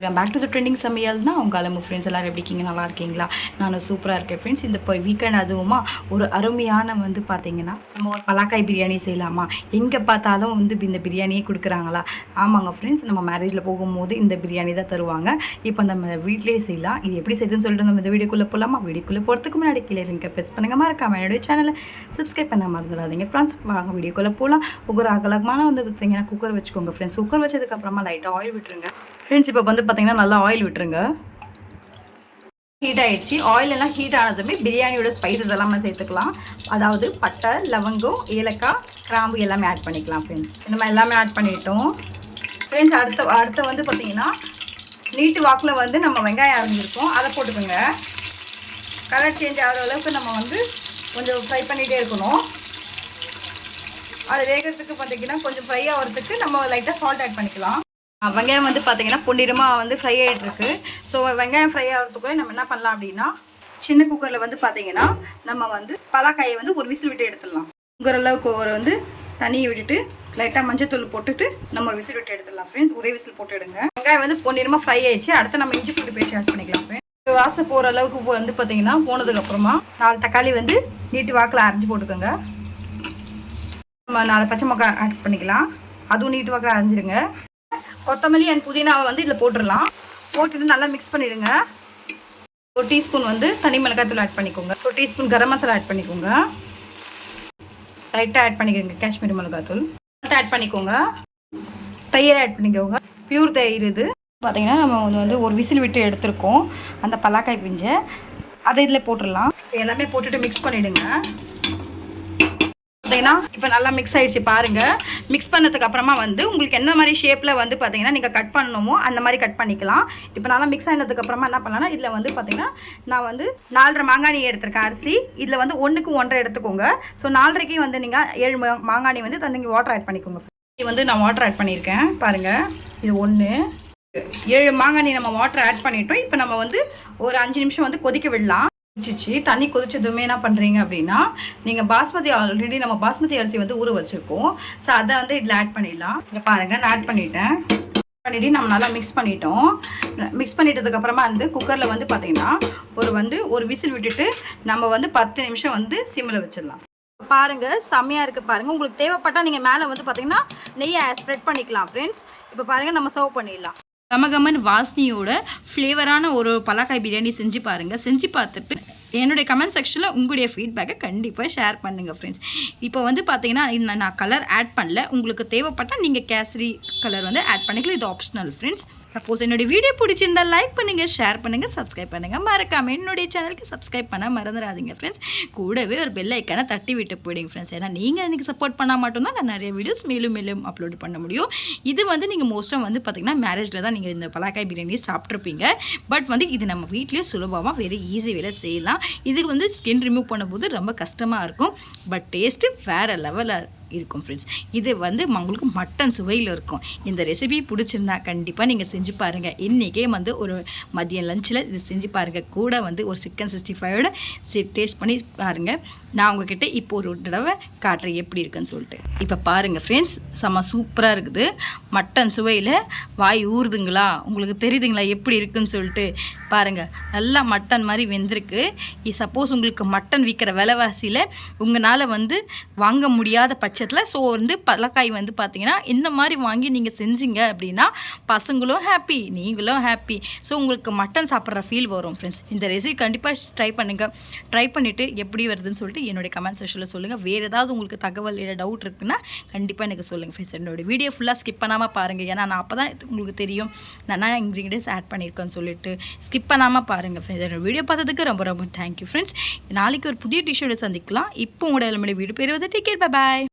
Back to the trending சமையல் தான் உங்கள் அலமு ஃப்ரெண்ட்ஸ் எல்லோரும் எப்படி இருக்கீங்க, நல்லா இருக்கீங்களா? நானும் சூப்பராக இருக்கேன் ஃப்ரெண்ட்ஸ். இந்த இப்போ வீக்கெண்ட் அதுவுமா ஒரு அருமையான பார்த்தீங்கன்னா நம்ம ஒரு பலாக்காய் பிரியாணி செய்யலாமா? எங்கே பார்த்தாலும் இந்த பிரியாணியே கொடுக்குறாங்களா? ஆமாங்க ஃப்ரெண்ட்ஸ், நம்ம மேரேஜில் போகும்போது இந்த பிரியாணி தான் தருவாங்க. இப்போ நம்ம வீட்டிலேயே செய்யலாம். இது எப்படி செய்யுதுன்னு சொல்லிட்டு நம்ம இந்த வீடியோக்குள்ளே போகலாமா? வீடியோக்குள்ளே போகிறதுக்கு முன்னாடி கீழே லிங்கை ப்ரெஸ் பண்ணுங்க, மறக்காம என்னுடைய சேனலை சப்ஸ்கிரைப் பண்ண மறந்துடாதீங்க ஃப்ரெண்ட்ஸ். வாங்க வீடியோக்குள்ளே போகலாம். ஒரு அகலமான பார்த்தீங்கன்னா குக்கர் வச்சுக்கோங்க ஃப்ரெண்ட்ஸ். குக்கர் வச்சதுக்கப்புறமா லைட்டாக ஆயில் விட்டுருங்க ஃப்ரெண்ட்ஸ். இப்போ பார்த்தீங்கன்னா நல்லா ஆயில் விட்டுருங்க. ஹீட் ஆகிடுச்சு. ஆயில் எல்லாம் ஹீட் ஆனதுமே பிரியாணியோட ஸ்பைசஸ் எல்லாமே சேர்த்துக்கலாம். அதாவது பட்டை, லவங்கம், ஏலக்காய், கிராம்பு எல்லாமே ஆட் பண்ணிக்கலாம் ஃப்ரெண்ட்ஸ். நம்ம எல்லாமே ஆட் பண்ணிட்டோம் ஃப்ரெண்ட்ஸ். அடுத்து பார்த்தீங்கன்னா நீட்டு வாக்கில் நம்ம வெங்காயம் அரைஞ்சிருக்கோம், அதை போட்டுக்கோங்க. கலர் சேஞ்ச் ஆகிற அளவுக்கு நம்ம கொஞ்சம் ஃப்ரை பண்ணிகிட்டே இருக்கணும். அது வேகிறதுக்கு பார்த்தீங்கன்னா கொஞ்சம் ஃப்ரை ஆகிறதுக்கு நம்ம லைட்டாக சால்ட் ஆட் பண்ணிக்கலாம். வெங்காயம் பார்த்தீங்கன்னா பொன்னிறமாக ஃப்ரை ஆகிட்டு இருக்கு. ஸோ வெங்காயம் ஃப்ரை ஆகிறதுக்குள்ளே நம்ம என்ன பண்ணலாம் அப்படின்னா, சின்ன குக்கரில் பார்த்தீங்கன்னா நம்ம பலாக்காயை ஒரு விசில் விட்டு எடுத்துடலாம். குக்கர் அளவுக்கு ஒரு தண்ணியை விட்டுட்டு லைட்டாக மஞ்சத்தூள் போட்டுட்டு நம்ம ஒரு விசில் விட்டு எடுத்துடலாம் ஃப்ரெண்ட்ஸ். ஒரே விசில் போட்டு எடுங்க. வெங்காயம் பொன்னிறமாக ஃப்ரை ஆயிடுச்சு. அடுத்து நம்ம இஞ்சி பூண்டு பேஸ்ட் ஆட் பண்ணிக்கலாம் ஃப்ரெண்ட்ஸ். வாசனை போகிற அளவுக்கு பார்த்தீங்கன்னா போனதுக்கப்புறமா 4 தக்காளி நீட்டு வாக்கில் அரைஞ்சி போட்டுக்கோங்க. நம்ம 4 பச்சை மிளகாய் ஆட் பண்ணிக்கலாம், அதுவும் நீட்டு வாக்கில் அரைஞ்சிடுங்க. கொத்தமல்லி அண்ட் புதினாவை இதில் போட்டுடலாம். போட்டுட்டு நல்லா மிக்ஸ் பண்ணிவிடுங்க. ஒரு டீஸ்பூன் தனி மிளகாய்த்தூள் ஆட் பண்ணிக்கோங்க. ஒரு டீஸ்பூன் கரம் மசாலா ஆட் பண்ணிக்கோங்க. லைட்டாக ஆட் பண்ணிக்கோங்க காஷ்மீரி மிளகாய்த்தூள் ஆட் பண்ணிக்கோங்க. தயிர் ஆட் பண்ணிக்கோங்க. பியூர் தயிர். இது பார்த்தீங்கன்னா நம்ம ஒரு விசில் விட்டு எடுத்துருக்கோம் அந்த பலாக்காய் பிஞ்சை, அதை இதில் போட்டுடலாம். எல்லாமே போட்டுட்டு மிக்ஸ் பண்ணிவிடுங்க. பார்த்தீங்கன்னா இப்போ நல்லா மிக்ஸ் ஆகிடுச்சு பாருங்கள். மிக்ஸ் பண்ணதுக்கு அப்புறமா உங்களுக்கு என்ன மாதிரி ஷேப்பில் பார்த்தீங்கன்னா நீங்கள் கட் பண்ணணுமோ அந்த மாதிரி கட் பண்ணிக்கலாம். இப்போ நல்லா மிக்ஸ் ஆனதுக்கு அப்புறமா என்ன பண்ணலாம்னா, இதில் பார்த்தீங்கன்னா நான் 4.5 மாங்கானி எடுத்திருக்கேன் அரிசி. இதில் 1க்கு 1.5 எடுத்துக்கோங்க. ஸோ 4.5க்கு நீங்கள் 7 மாங்கானி நீங்கள் வாட்டர் ஆட் பண்ணிக்கோங்க. நான் வாட்டர் ஆட் பண்ணியிருக்கேன் பாருங்கள். இது 1 7 மாங்கானி நம்ம வாட்டர் ஆட் பண்ணிட்டோம். இப்போ நம்ம ஒரு 5 நிமிஷம் கொதிக்க விடலாம். தண்ணி கொதிச்சதுமே என்ன பண்ணுறீங்க அப்படின்னா, நீங்கள் பாஸ்மதி ஆல்ரெடி நம்ம பாஸ்மதி அரிசி ஊற வச்சுருக்கோம். ஸோ அதை இதில் ஆட் பண்ணிடலாம். இங்கே பாருங்கள், நான் ஆட் பண்ணிவிட்டு நம்ம நல்லா மிக்ஸ் பண்ணிட்டோம். மிக்ஸ் பண்ணிட்டதுக்கப்புறமா குக்கரில் பார்த்தீங்கன்னா ஒரு விசில் விட்டுட்டு நம்ம 10 நிமிஷம் சிம்மில் வச்சிடலாம். பாருங்கள், செம்மையாக இருக்குது பாருங்கள். உங்களுக்கு தேவைப்பட்டால் நீங்கள் மேலே பார்த்தீங்கன்னா நெய்யை ஸ்ப்ரெட் பண்ணிக்கலாம் ஃப்ரெண்ட்ஸ். இப்போ பாருங்கள், நம்ம சர்வ் பண்ணிடலாம். கமகமன் வாசனையோட ஃப்ளேவரான ஒரு பலாக்காய் பிரியாணி செஞ்சு பாருங்கள். செஞ்சு பார்த்துட்டு என்னுடைய கமெண்ட் செக்ஷனில் உங்களுடைய ஃபீட்பேக்கை கண்டிப்பாக ஷேர் பண்ணுங்கள் ஃப்ரெண்ட்ஸ். இப்போ பார்த்தீங்கன்னா நான் கலர் ஆட் பண்ணல. உங்களுக்கு தேவைப்பட்டால் நீங்கள் கேசரி கலர் ஆட் பண்ணிக்கலாம். இது ஆப்ஷனல் ஃப்ரெண்ட்ஸ். சப்போஸ் என்னுடைய வீடியோ பிடிச்சிருந்தால் லைக் பண்ணுங்கள், ஷேர் பண்ணுங்கள், சப்ஸ்கிரைப் பண்ணுங்கள். மறக்காமல் என்னுடைய சேனலுக்கு சப்ஸ்கிரைப் பண்ண மறந்துடாதீங்க ஃப்ரெண்ட்ஸ். கூடவே ஒரு பெல் ஐக்கானை தட்டி விட்டு போயிடுங்க ஃப்ரெண்ட்ஸ். ஏன்னா நீங்கள் எனக்கு சப்போர்ட் பண்ணால் மட்டும்தான் நான் நிறைய வீடியோஸ் மேலும் அப்லோட் பண்ண முடியும். இது நீங்கள் மோஸ்ட்டாக பார்த்தீங்கன்னா மேரேஜில் தான் நீங்கள் இந்த பலாக்காய் பிரியாணி சாப்பிட்ருப்பீங்க. பட் இது நம்ம வீட்லேயே சுலபமாக வெரி ஈஸி வேலை செய்யலாம். இதுக்கு ஸ்கின் ரிமூவ் பண்ணும்போது ரொம்ப கஷ்டமாக இருக்கும். பட் டேஸ்ட்டு வேறு லெவலில் இருக்கும் ஃப்ரெண்ட்ஸ். இது உங்களுக்கு மட்டன் சுவையில் இருக்கும். இந்த ரெசிபி பிடிச்சிருந்தா கண்டிப்பாக நீங்கள் செஞ்சு பாருங்கள். இன்றைக்கே ஒரு மதியம் லஞ்சில் இது செஞ்சு பாருங்கள். கூட ஒரு சிக்கன் 65ஓட டேஸ்ட் பண்ணி பாருங்கள். நான் உங்ககிட்ட இப்போ ஒரு தடவை காட்டுறேன் எப்படி இருக்குன்னு சொல்லிட்டு. இப்போ பாருங்கள் ஃப்ரெண்ட்ஸ், செம்ம சூப்பராக இருக்குது. மட்டன் சுவையில் வாய் ஊறுதுங்களா? உங்களுக்கு தெரியுதுங்களா எப்படி இருக்குன்னு சொல்லிட்டு? பாருங்கள், நல்லா மட்டன் மாதிரி வெந்திருக்கு. சப்போஸ் உங்களுக்கு மட்டன் விற்கிற விலைவாசியில் உங்களால் வாங்க முடியாத பட்சத்தில் ஸோ பலாக்காய் பார்த்தீங்கன்னா இந்த மாதிரி வாங்கி நீங்கள் செஞ்சீங்க அப்படின்னா பசங்களும் ஹாப்பி, நீங்களும் ஹாப்பி. ஸோ உங்களுக்கு மட்டன் சாப்பிட்ற ஃபீல் வரும் ஃப்ரெண்ட்ஸ். இந்த ரெசிபி கண்டிப்பாக ட்ரை பண்ணுங்கள். ட்ரை பண்ணிவிட்டு எப்படி வருதுன்னு சொல்லிட்டு என்னுடைய கமெண்ட் செக்ஷனில் சொல்லுங்கள். வேறு ஏதாவது உங்களுக்கு தகவல் இல்லை டவுட் இருக்குன்னா கண்டிப்பாக எனக்கு சொல்லுங்கள் ஃப்ரெண்ட்ஸ். என்னோடய வீடியோ ஃபுல்லாக ஸ்கிப் பண்ணாமல் பாருங்கள். ஏன்னா நான் அப்போ தான் உங்களுக்கு தெரியும் நான் இன்க்ரீடியன்ஸ் ஆட் பண்ணியிருக்கேன்னு சொல்லிட்டு. ஸ்கிப் பண்ணாமல் பாருங்கள் ஃப்ரெண்ட்ஸ். என்னோடய வீடியோ பார்த்ததுக்கு ரொம்ப ரொம்ப தேங்க்யூ ஃப்ரெண்ட்ஸ். நாளைக்கு ஒரு புதிய டிஷ்ஷோட சந்திக்கலாம். இப்போ உங்களோட வீடியோ பேர் டிக்கெட். Bye bye.